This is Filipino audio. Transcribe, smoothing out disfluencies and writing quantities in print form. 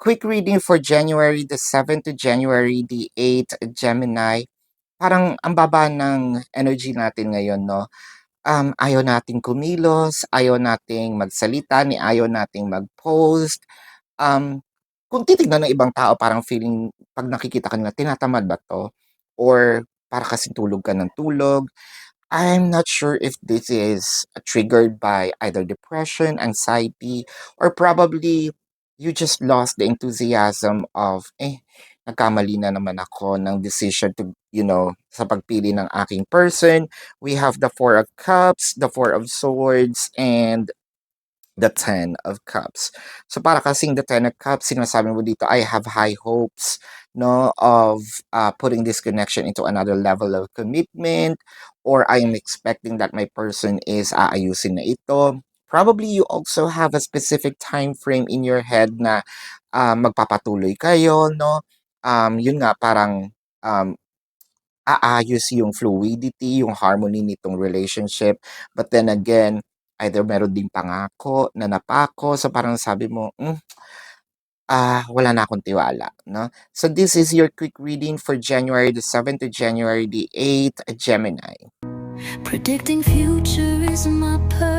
quick reading for January the 7th to January the 8th, Gemini. Parang ang baba ng energy natin ngayon, no? Ayaw nating kumilos, ayaw nating magsalita, ni ayaw nating mag-post. Um, kung titignan ng ibang tao, parang feeling, pag nakikita ka nila, tinatamad ba to? Or para kasi tulog ka ng tulog. I'm not sure if this is triggered by either depression, anxiety, or probably you just lost the enthusiasm of, nagkamali na naman ako ng decision to, sa pagpili ng aking person. We have the Four of Cups, the Four of Swords, and the Ten of Cups. So para kasing the Ten of Cups, sinasabi mo dito, I have high hopes, no, of putting this connection into another level of commitment, or I am expecting that my person is aayusin na ito. Probably you also have a specific time frame in your head na magpapatuloy kayo, no? Yun nga, parang um, aayos yung fluidity, yung harmony nitong relationship. But then again, either meron ding pangako na napako, so parang sabi mo, wala na akong tiwala, no? So this is your quick reading for January the 7th to January the 8th, Gemini. Predicting future is my purpose.